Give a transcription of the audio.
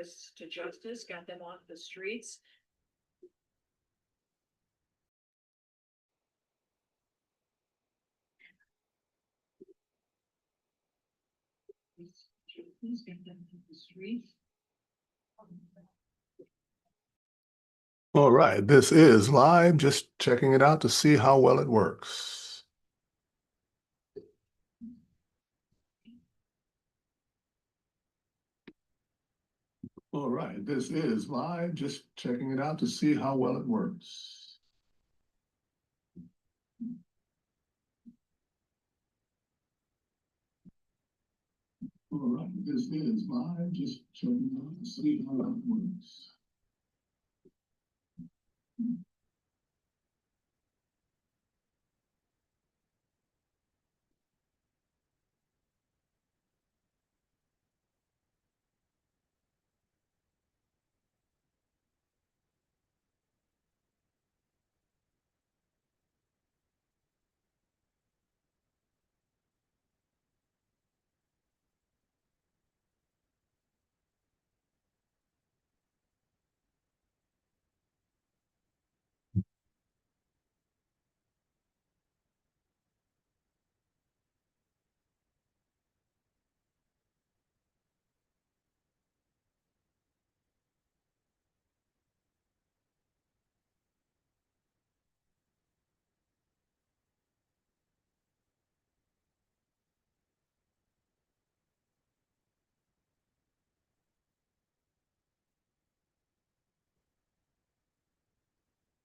terrorists to justice, got them off the streets. Please get them off the streets. All right, this is live, just checking it out to see how well it works. All right, this is live, just checking it out to see how well it works. All right, this is live, just checking it out to see how well it works.